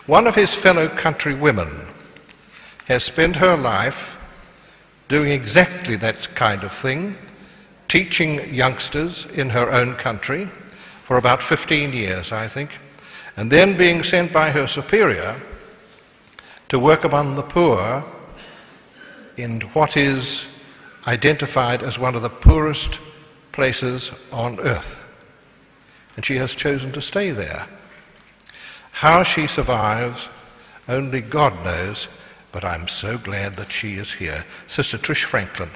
One of his fellow countrywomen has spent her life doing exactly that kind of thing, teaching youngsters in her own country for about 15 years, I think, and then being sent by her superior to work among the poor in what is identified as one of the poorest places on earth. And she has chosen to stay there. How she survives, only God knows, but I'm so glad that she is here. Sister Trish Franklin.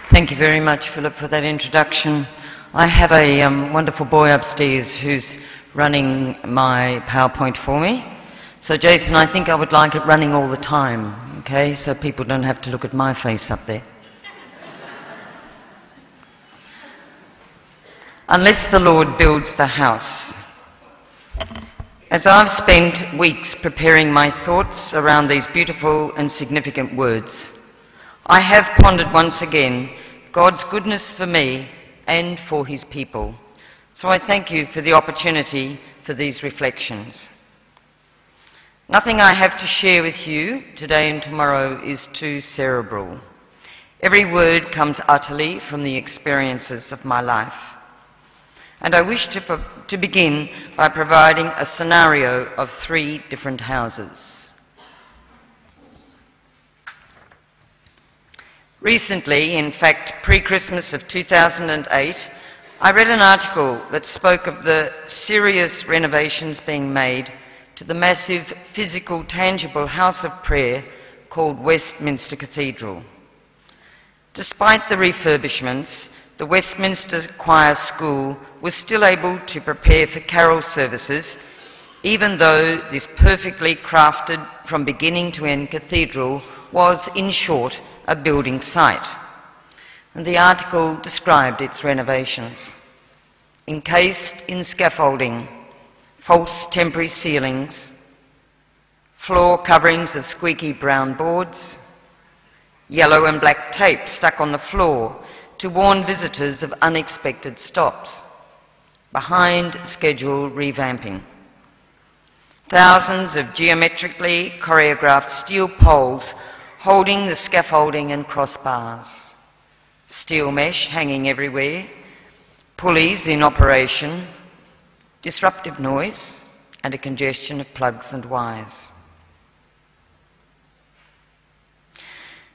Thank you very much, Philip, for that introduction. I have a wonderful boy upstairs who's running my PowerPoint for me. So, Jason, I think I would like it running all the time, okay, so people don't have to look at my face up there. Unless the Lord builds the house. As I've spent weeks preparing my thoughts around these beautiful and significant words, I have pondered once again God's goodness for me and for his people. So I thank you for the opportunity for these reflections. Nothing I have to share with you today and tomorrow is too cerebral. Every word comes utterly from the experiences of my life. And I wish to begin by providing a scenario of 3 different houses. Recently, in fact, pre-Christmas of 2008, I read an article that spoke of the serious renovations being made to the massive physical, tangible house of prayer called Westminster Cathedral. Despite the refurbishments, the Westminster Choir School was still able to prepare for carol services, even though this perfectly crafted from beginning to end cathedral was, in short, a building site. And the article described its renovations. Encased in scaffolding, false temporary ceilings, floor coverings of squeaky brown boards, yellow and black tape stuck on the floor to warn visitors of unexpected stops, behind schedule revamping. Thousands of geometrically choreographed steel poles holding the scaffolding and crossbars, steel mesh hanging everywhere, pulleys in operation, disruptive noise, and a congestion of plugs and wires.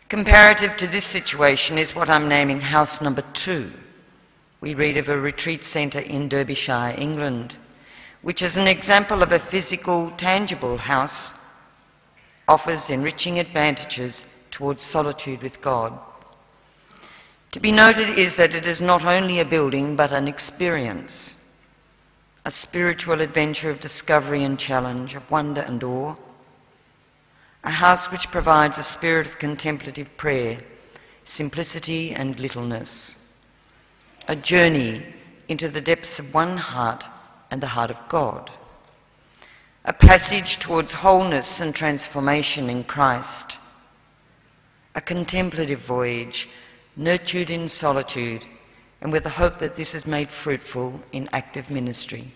Comparative to this situation is what I'm naming house number 2. We read of a retreat centre in Derbyshire, England, which is an example of a physical, tangible house, offers enriching advantages towards solitude with God. To be noted is that it is not only a building, but an experience, a spiritual adventure of discovery and challenge, of wonder and awe, a house which provides a spirit of contemplative prayer, simplicity and littleness, a journey into the depths of one heart and the heart of God, a passage towards wholeness and transformation in Christ, a contemplative voyage nurtured in solitude and with the hope that this is made fruitful in active ministry.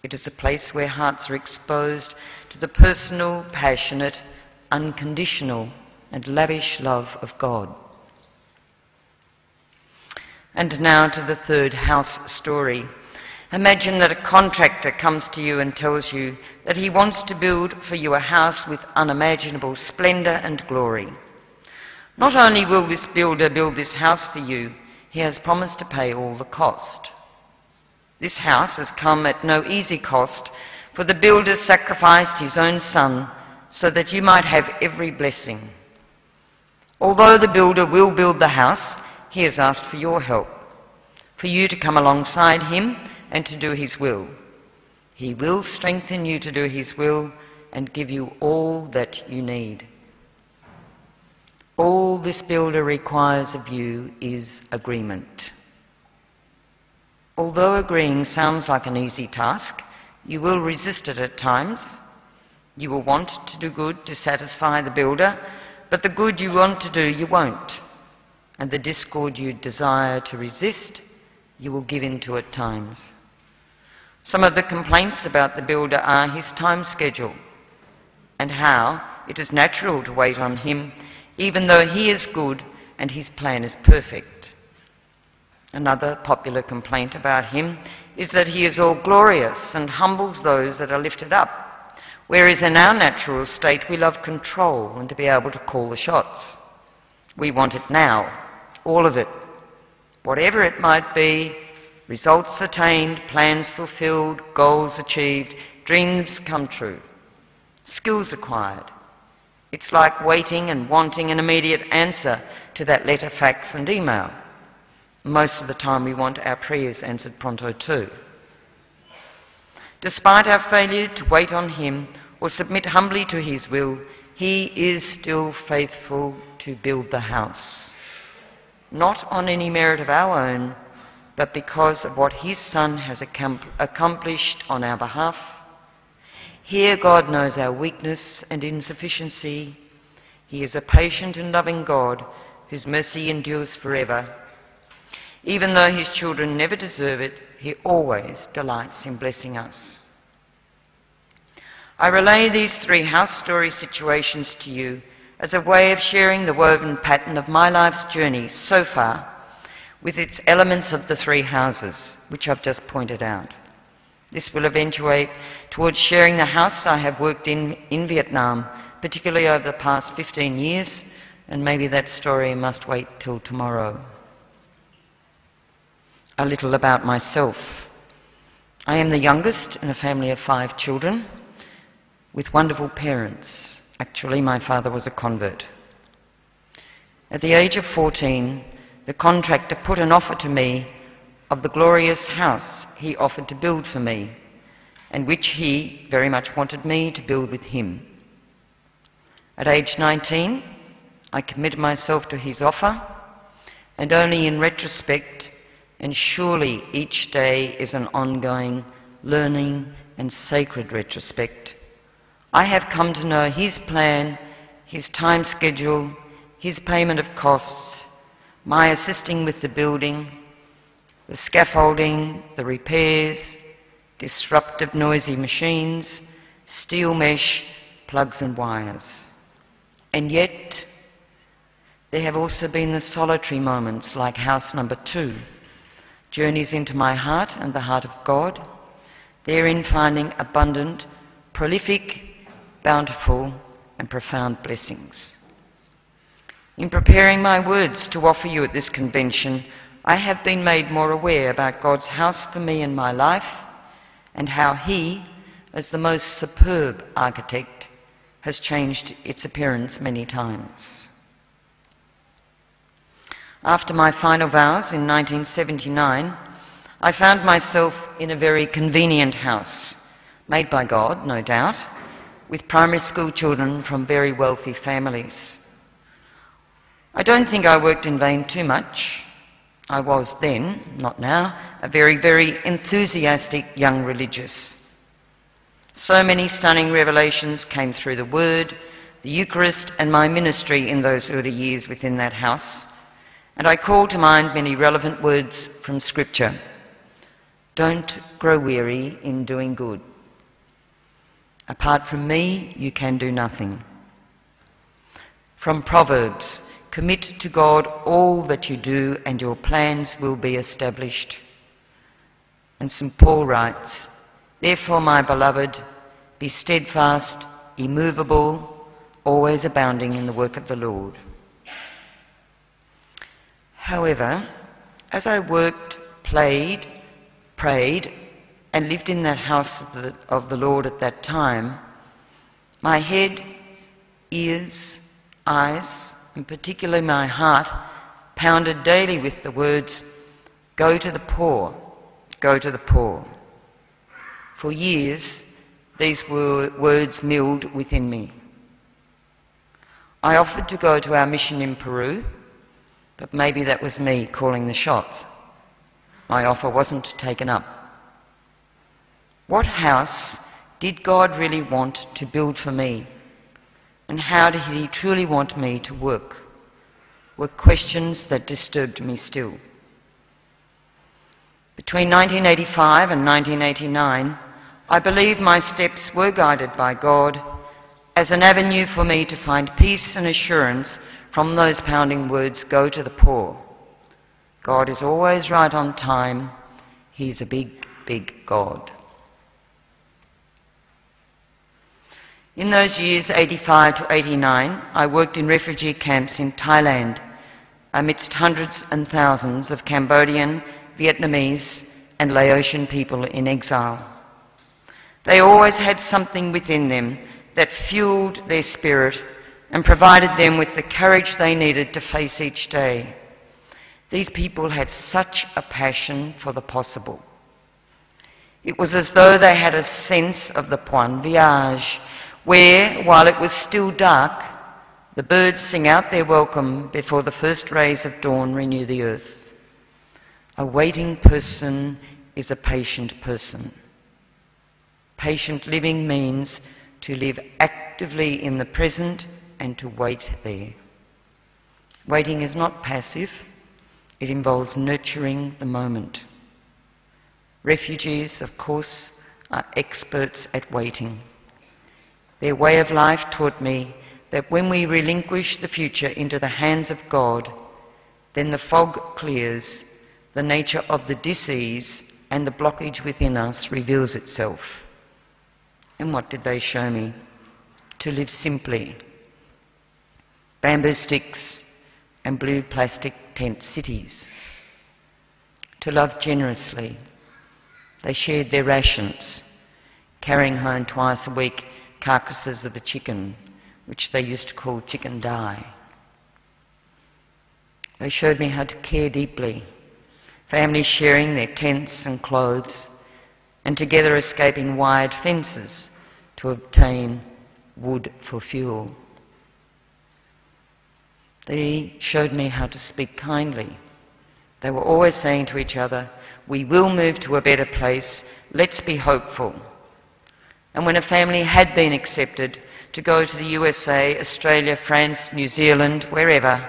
It is a place where hearts are exposed to the personal, passionate, unconditional and lavish love of God. And now to the 3rd house story. Imagine that a contractor comes to you and tells you that he wants to build for you a house with unimaginable splendour and glory. Not only will this builder build this house for you, he has promised to pay all the cost. This house has come at no easy cost, for the builder sacrificed his own son so that you might have every blessing. Although the builder will build the house, he has asked for your help, for you to come alongside him and to do his will. He will strengthen you to do his will and give you all that you need. All this builder requires of you is agreement. Although agreeing sounds like an easy task, you will resist it at times. You will want to do good to satisfy the builder, but the good you want to do, you won't. and the discord you desire to resist, you will give in to at times. Some of the complaints about the builder are his time schedule and how it is natural to wait on him even though he is good and his plan is perfect. Another popular complaint about him is that he is all glorious and humbles those that are lifted up, whereas in our natural state we love control and to be able to call the shots. We want it now, all of it, whatever it might be, results attained, plans fulfilled, goals achieved, dreams come true, skills acquired. It's like waiting and wanting an immediate answer to that letter, fax and email. Most of the time we want our prayers answered pronto too. Despite our failure to wait on him or submit humbly to his will, he is still faithful to build the house. Not on any merit of our own, but because of what his Son has accomplished on our behalf. Here God knows our weakness and insufficiency. He is a patient and loving God whose mercy endures forever. Even though his children never deserve it, he always delights in blessing us. I relay these three house story situations to you as a way of sharing the woven pattern of my life's journey so far with its elements of the three houses, which I've just pointed out. This will eventuate towards sharing the house I have worked in Vietnam, particularly over the past 15 years, and maybe that story must wait till tomorrow. A little about myself. I am the youngest in a family of 5 children with wonderful parents. Actually, my father was a convert. At the age of 14, the contractor put an offer to me of the glorious house he offered to build for me, and which he very much wanted me to build with him. At age 19, I committed myself to his offer, and only in retrospect, and surely each day is an ongoing learning and sacred retrospect, I have come to know his plan, his time schedule, his payment of costs, my assisting with the building, the scaffolding, the repairs, disruptive noisy machines, steel mesh, plugs and wires. And yet, there have also been the solitary moments like house number 2, journeys into my heart and the heart of God, therein finding abundant, prolific, bountiful and profound blessings. In preparing my words to offer you at this convention, I have been made more aware about God's house for me in my life and how he, as the most superb architect, has changed its appearance many times. After my final vows in 1979, I found myself in a very convenient house, made by God, no doubt, with primary school children from very wealthy families. I don't think I worked in vain too much. I was then, not now, a very, very enthusiastic young religious. So many stunning revelations came through the Word, the Eucharist, and my ministry in those early years within that house, and I call to mind many relevant words from Scripture. Don't grow weary in doing good. Apart from me, you can do nothing. From Proverbs, commit to God all that you do and your plans will be established. And St. Paul writes, therefore, my beloved, be steadfast, immovable, always abounding in the work of the Lord. However, as I worked, played, prayed, and lived in that house of the Lord at that time, my head, ears, eyes, and particularly my heart, pounded daily with the words, go to the poor, go to the poor. For years, these words milled within me. I offered to go to our mission in Peru, but maybe that was me calling the shots. My offer wasn't taken up. What house did God really want to build for me? And how did he truly want me to work? were questions that disturbed me still. Between 1985 and 1989, I believe my steps were guided by God as an avenue for me to find peace and assurance from those pounding words, "Go to the poor." God is always right on time. He's a big, big God. In those years, 85 to 89, I worked in refugee camps in Thailand amidst hundreds and thousands of Cambodian, Vietnamese and Laotian people in exile. They always had something within them that fueled their spirit and provided them with the courage they needed to face each day. These people had such a passion for the possible. It was as though they had a sense of the point voyage, where, while it was still dark, the birds sing out their welcome before the first rays of dawn renew the earth. A waiting person is a patient person. Patient living means to live actively in the present and to wait there. Waiting is not passive. It involves nurturing the moment. Refugees, of course, are experts at waiting. Their way of life taught me that when we relinquish the future into the hands of God, then the fog clears, the nature of the dis-ease and the blockage within us reveals itself. And what did they show me? To live simply. Bamboo sticks and blue plastic tent cities. To love generously. They shared their rations, carrying home twice a week carcasses of the chicken, which they used to call chicken dye. They showed me how to care deeply, families sharing their tents and clothes, and together escaping wired fences to obtain wood for fuel. They showed me how to speak kindly. They were always saying to each other, "We will move to a better place, let's be hopeful." And when a family had been accepted to go to the USA, Australia, France, New Zealand, wherever,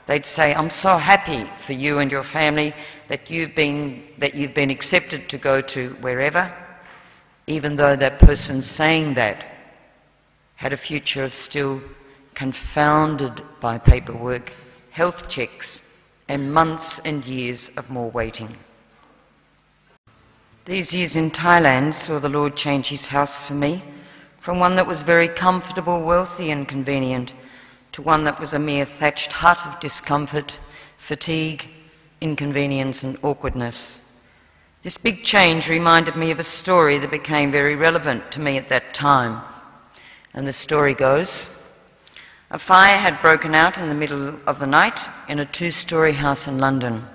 they'd say, "I'm so happy for you and your family that you've been accepted to go to wherever," even though that person saying that had a future still confounded by paperwork, health checks, and months and years of more waiting. These years in Thailand saw the Lord change his house for me from one that was very comfortable, wealthy and convenient to one that was a mere thatched hut of discomfort, fatigue, inconvenience and awkwardness. This big change reminded me of a story that became very relevant to me at that time. And the story goes, a fire had broken out in the middle of the night in a 2-story house in London.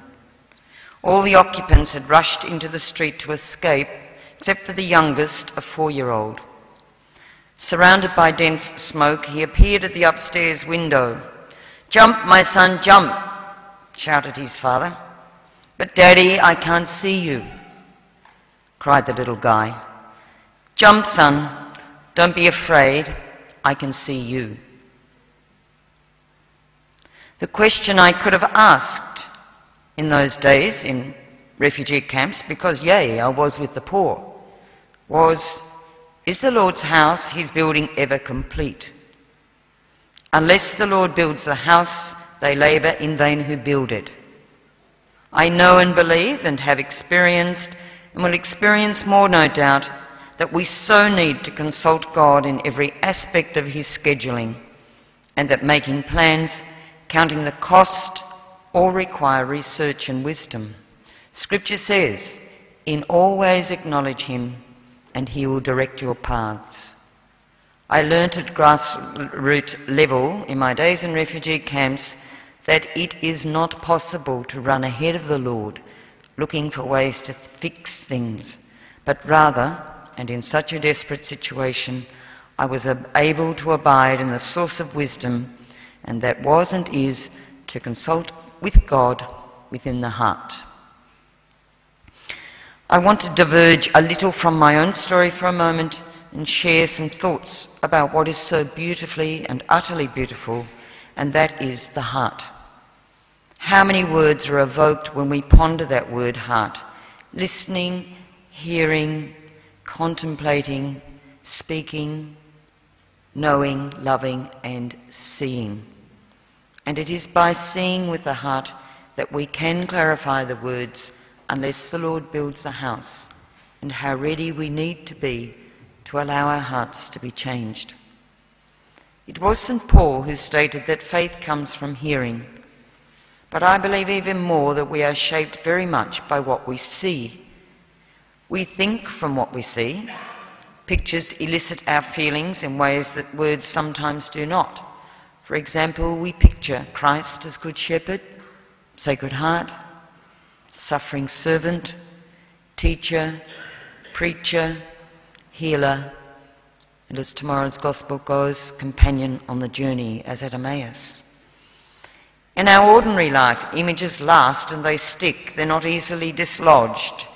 All the occupants had rushed into the street to escape, except for the youngest, a 4-year-old. Surrounded by dense smoke, he appeared at the upstairs window. "Jump, my son, jump," shouted his father. "But Daddy, I can't see you," cried the little guy. "Jump, son, don't be afraid, I can see you." The question I could have asked in those days in refugee camps, because yea, I was with the poor, was, is the Lord's house he's building ever complete? Unless the Lord builds the house, they labour in vain who build it. I know and believe and have experienced and will experience more, no doubt, that we so need to consult God in every aspect of his scheduling, and that making plans, counting the cost, all require research and wisdom. Scripture says, "In all ways acknowledge him, and he will direct your paths." I learnt at grassroots level in my days in refugee camps that it is not possible to run ahead of the Lord looking for ways to fix things, but rather, and in such a desperate situation, I was able to abide in the source of wisdom, and that was and is to consult with God within the heart. I want to diverge a little from my own story for a moment and share some thoughts about what is so beautifully and utterly beautiful, and that is the heart. How many words are evoked when we ponder that word heart? Listening, hearing, contemplating, speaking, knowing, loving, and seeing. And it is by seeing with the heart that we can clarify the words, unless the Lord builds the house, and how ready we need to be to allow our hearts to be changed. It was St. Paul who stated that faith comes from hearing, but I believe even more that we are shaped very much by what we see. We think from what we see. Pictures elicit our feelings in ways that words sometimes do not. For example, we picture Christ as Good Shepherd, Sacred Heart, suffering servant, teacher, preacher, healer, and as tomorrow's Gospel goes, companion on the journey as at Emmaus. In our ordinary life, images last and they stick. They're not easily dislodged.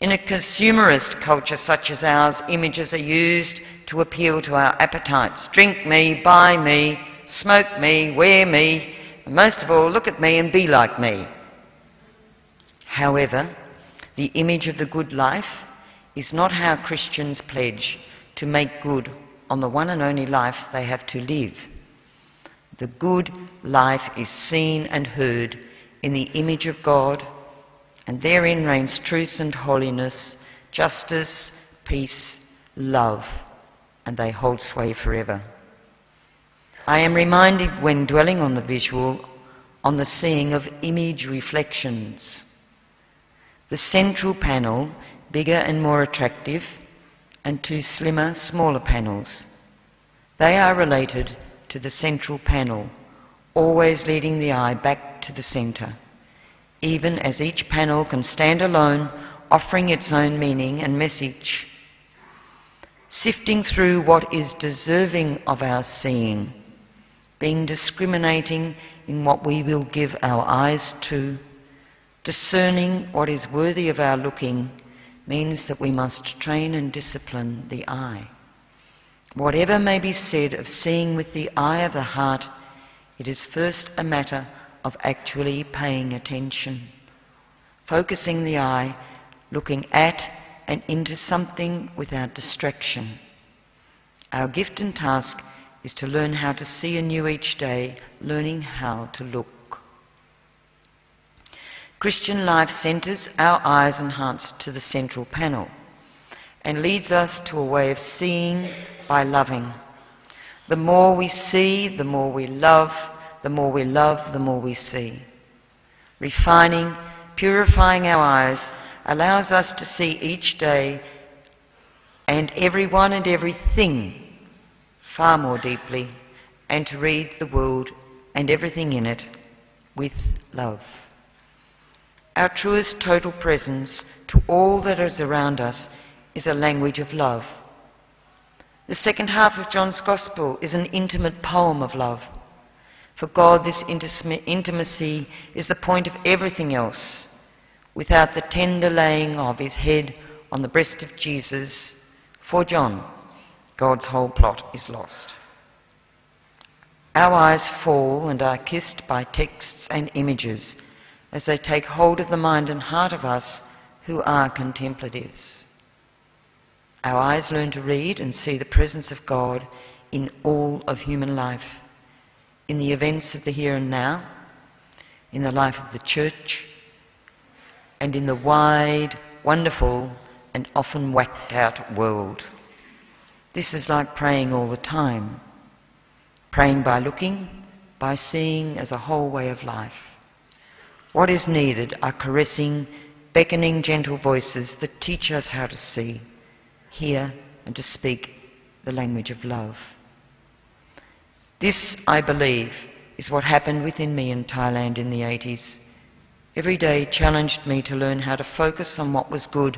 In a consumerist culture such as ours, images are used to appeal to our appetites. Drink me, buy me, smoke me, wear me, and most of all, look at me and be like me. However, the image of the good life is not how Christians pledge to make good on the one and only life they have to live. The good life is seen and heard in the image of God, and therein reigns truth and holiness, justice, peace, love, and they hold sway forever. I am reminded when dwelling on the visual, on the seeing of image reflections. The central panel, bigger and more attractive, and two slimmer, smaller panels. They are related to the central panel, always leading the eye back to the centre, even as each panel can stand alone, offering its own meaning and message. Sifting through what is deserving of our seeing, being discriminating in what we will give our eyes to, discerning what is worthy of our looking, means that we must train and discipline the eye. Whatever may be said of seeing with the eye of the heart, it is first a matter of actually paying attention, focusing the eye, looking at and into something without distraction. Our gift and task is to learn how to see anew each day, learning how to look. Christian life centres our eyes and hearts to the central panel and leads us to a way of seeing by loving. The more we see, the more we love. The more we love, the more we see. Refining, purifying our eyes allows us to see each day and everyone and everything far more deeply, and to read the world and everything in it with love. Our truest total presence to all that is around us is a language of love. The second half of John's Gospel is an intimate poem of love. For God, this intimacy is the point of everything else. Without the tender laying of his head on the breast of Jesus, for John, God's whole plot is lost. Our eyes fall and are kissed by texts and images as they take hold of the mind and heart of us who are contemplatives. Our eyes learn to read and see the presence of God in all of human life, in the events of the here and now, in the life of the church, and in the wide, wonderful, and often whacked out world. This is like praying all the time. Praying by looking, by seeing as a whole way of life. What is needed are caressing, beckoning, gentle voices that teach us how to see, hear, and to speak the language of love. This, I believe, is what happened within me in Thailand in the 80s. Every day challenged me to learn how to focus on what was good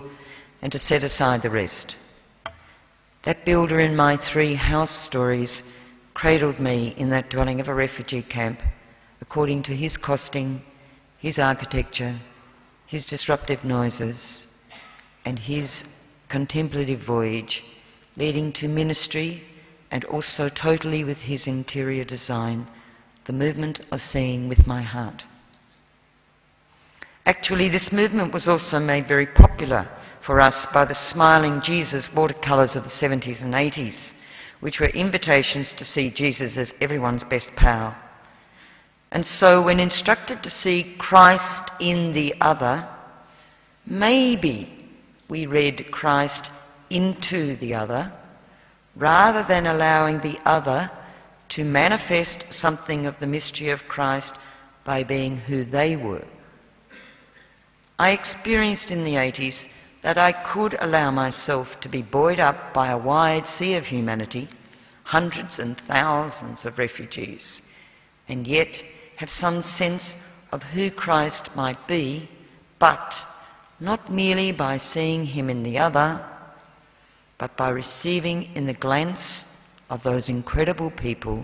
and to set aside the rest. That builder in my 3 house stories cradled me in that dwelling of a refugee camp, according to his costing, his architecture, his disruptive noises, and his contemplative voyage, leading to ministry, and also totally with his interior design, the movement of seeing with my heart. Actually, this movement was also made very popular for us by the Smiling Jesus watercolours of the 70s and 80s, which were invitations to see Jesus as everyone's best pal. And so when instructed to see Christ in the other, maybe we read Christ into the other, rather than allowing the other to manifest something of the mystery of Christ by being who they were. I experienced in the 80s that I could allow myself to be buoyed up by a wide sea of humanity, hundreds and thousands of refugees, and yet have some sense of who Christ might be, but not merely by seeing him in the other, but by receiving in the glance of those incredible people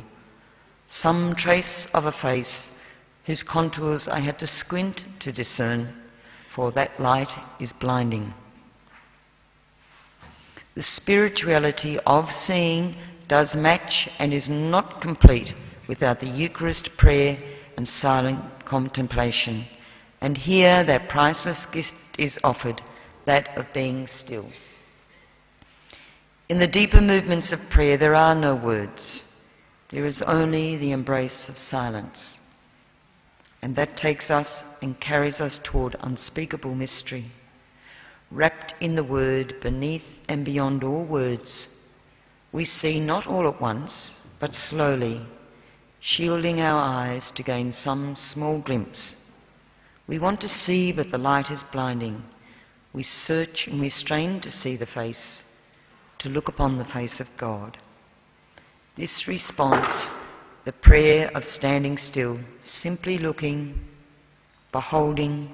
some trace of a face whose contours I had to squint to discern, for that light is blinding. The spirituality of seeing does match and is not complete without the Eucharist prayer and silent contemplation. And here that priceless gift is offered, that of being still. In the deeper movements of prayer there are no words. There is only the embrace of silence. And that takes us and carries us toward unspeakable mystery. Wrapped in the word, beneath and beyond all words, we see not all at once, but slowly, shielding our eyes to gain some small glimpse. We want to see, but the light is blinding. We search and we strain to see the face, to look upon the face of God. This response, the prayer of standing still, simply looking, beholding,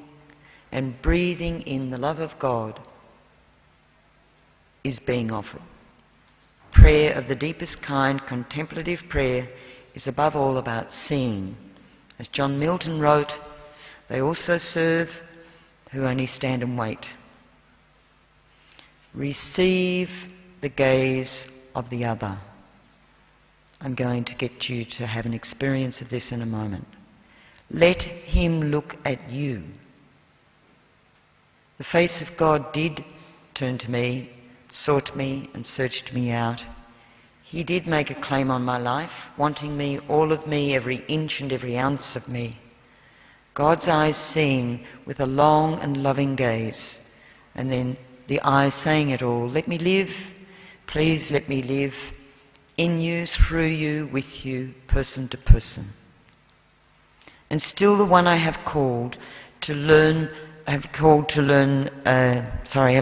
and breathing in the love of God, is being offered. Prayer of the deepest kind, contemplative prayer, is above all about seeing. As John Milton wrote, they also serve who only stand and wait. Receive the gaze of the other. I'm going to get you to have an experience of this in a moment. Let him look at you. The face of God did turn to me, sought me and searched me out. He did make a claim on my life, wanting me, all of me, every inch and every ounce of me. God's eyes seeing with a long and loving gaze, and then the eyes saying it all, let me live, please let me live, in you, through you, with you, person to person. And still the one I have called to learn, have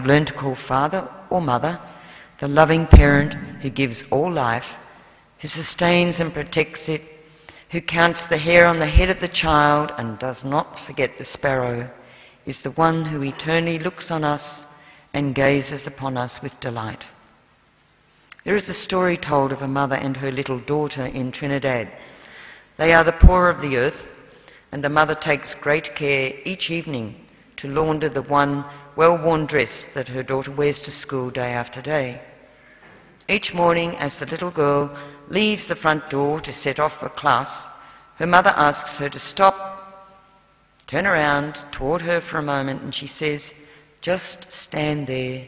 learned to call Father or Mother, the loving parent who gives all life, who sustains and protects it, who counts the hair on the head of the child and does not forget the sparrow, is the one who eternally looks on us and gazes upon us with delight. There is a story told of a mother and her little daughter in Trinidad. They are the poor of the earth, and the mother takes great care each evening to launder the one well-worn dress that her daughter wears to school day after day. Each morning, as the little girl leaves the front door to set off for class, her mother asks her to stop, turn around toward her for a moment, and she says, "Just stand there.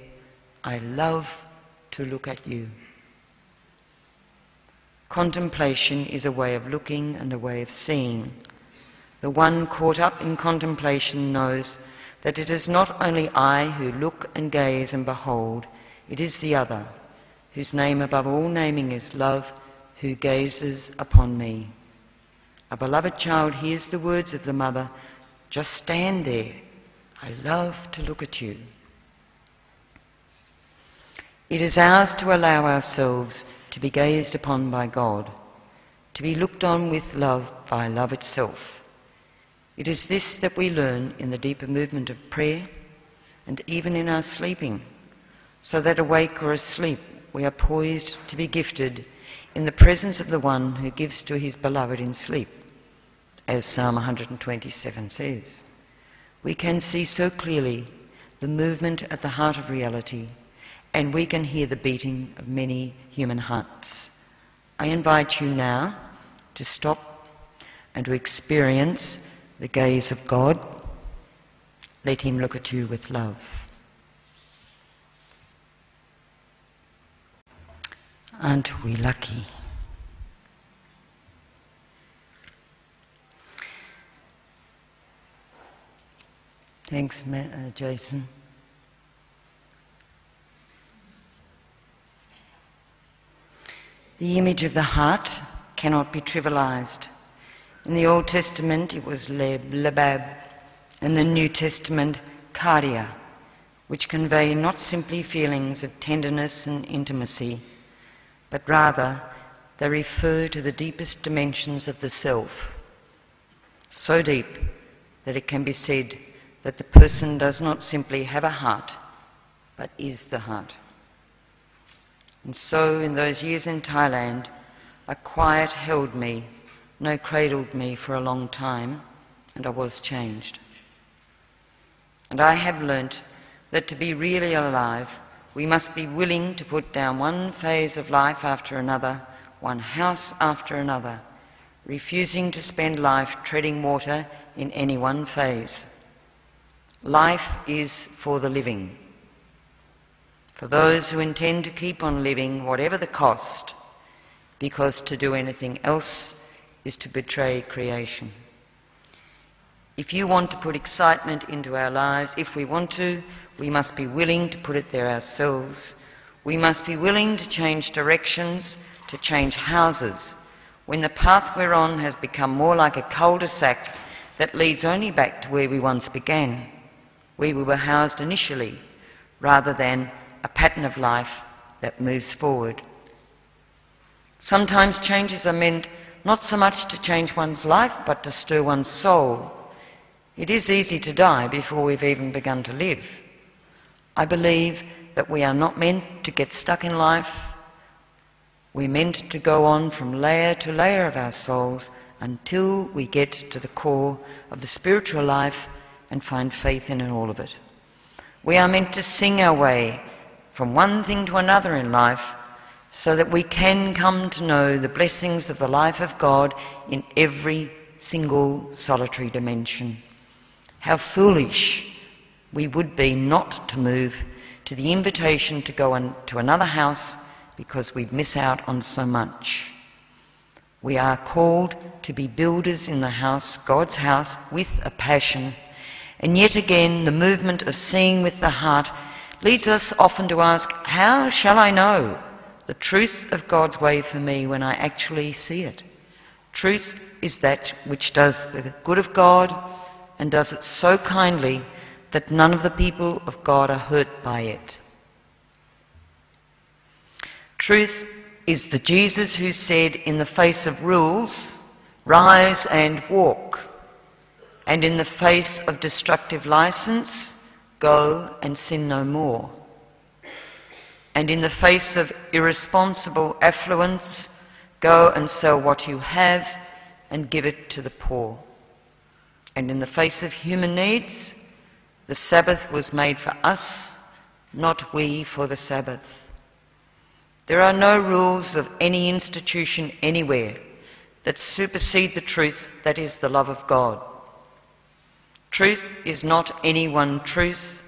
I love to look at you." Contemplation is a way of looking and a way of seeing. The one caught up in contemplation knows that it is not only I who look and gaze and behold, it is the other, whose name above all naming is love, who gazes upon me. A beloved child hears the words of the mother, "Just stand there. I love to look at you." It is ours to allow ourselves to be gazed upon by God, to be looked on with love by love itself. It is this that we learn in the deeper movement of prayer and even in our sleeping, so that awake or asleep we are poised to be gifted in the presence of the one who gives to his beloved in sleep, as Psalm 127 says. We can see so clearly the movement at the heart of reality, and we can hear the beating of many human hearts. I invite you now to stop and to experience the gaze of God, let him look at you with love. Aren't we lucky? Thanks, Jason. The image of the heart cannot be trivialized. In the Old Testament it was lebab, in the New Testament cardia, which convey not simply feelings of tenderness and intimacy, but rather they refer to the deepest dimensions of the self, so deep that it can be said that the person does not simply have a heart, but is the heart. And so in those years in Thailand, a quiet held me, no cradled me for a long time, and I was changed. And I have learnt that to be really alive, we must be willing to put down one phase of life after another, one house after another, refusing to spend life treading water in any one phase. Life is for the living, for those who intend to keep on living whatever the cost, because to do anything else is to betray creation. If you want to put excitement into our lives, if we want to, we must be willing to put it there ourselves. We must be willing to change directions, to change houses, when the path we're on has become more like a cul-de-sac that leads only back to where we once began, where we were housed initially, rather than a pattern of life that moves forward. Sometimes changes are meant not so much to change one's life, but to stir one's soul. It is easy to die before we've even begun to live. I believe that we are not meant to get stuck in life. We're meant to go on from layer to layer of our souls until we get to the core of the spiritual life and find faith in all of it. We are meant to sing our way from one thing to another in life so that we can come to know the blessings of the life of God in every single solitary dimension. How foolish we would be not to move to the invitation to go to another house because we'd miss out on so much. We are called to be builders in the house, God's house, with a passion. And yet again, the movement of seeing with the heart leads us often to ask, how shall I know the truth of God's way for me when I actually see it? Truth is that which does the good of God and does it so kindly that none of the people of God are hurt by it. Truth is the Jesus who said, in the face of rules, rise and walk, and in the face of destructive license, go and sin no more. And in the face of irresponsible affluence, go and sell what you have and give it to the poor. And in the face of human needs, the Sabbath was made for us, not we for the Sabbath. There are no rules of any institution anywhere that supersede the truth that is the love of God. Truth is not any one truth,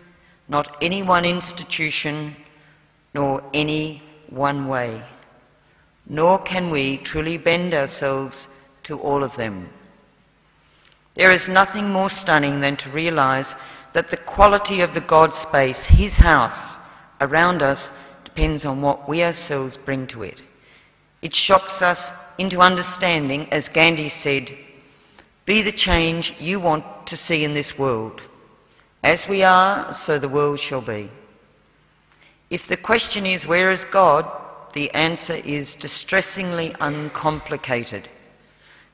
not any one institution, nor any one way. Nor can we truly bend ourselves to all of them. There is nothing more stunning than to realize that the quality of the God space, His house, around us depends on what we ourselves bring to it. It shocks us into understanding, as Gandhi said, be the change you want to see in this world. As we are, so the world shall be. If the question is, where is God? The answer is distressingly uncomplicated.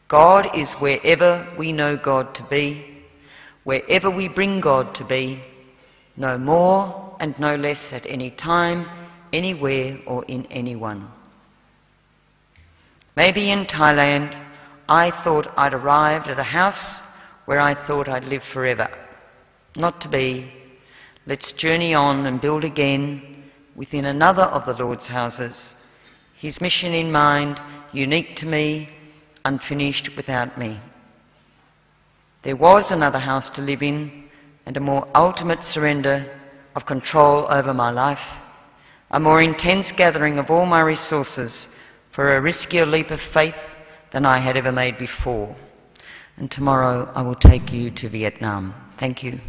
God is wherever we know God to be, wherever we bring God to be, no more and no less at any time, anywhere or in anyone. Maybe in Thailand, I thought I'd arrived at a house where I thought I'd live forever. Not to be. Let's journey on and build again within another of the Lord's houses, His mission in mind, unique to me, unfinished without me. There was another house to live in, and a more ultimate surrender of control over my life, a more intense gathering of all my resources for a riskier leap of faith than I had ever made before. And tomorrow I will take you to Vietnam. Thank you.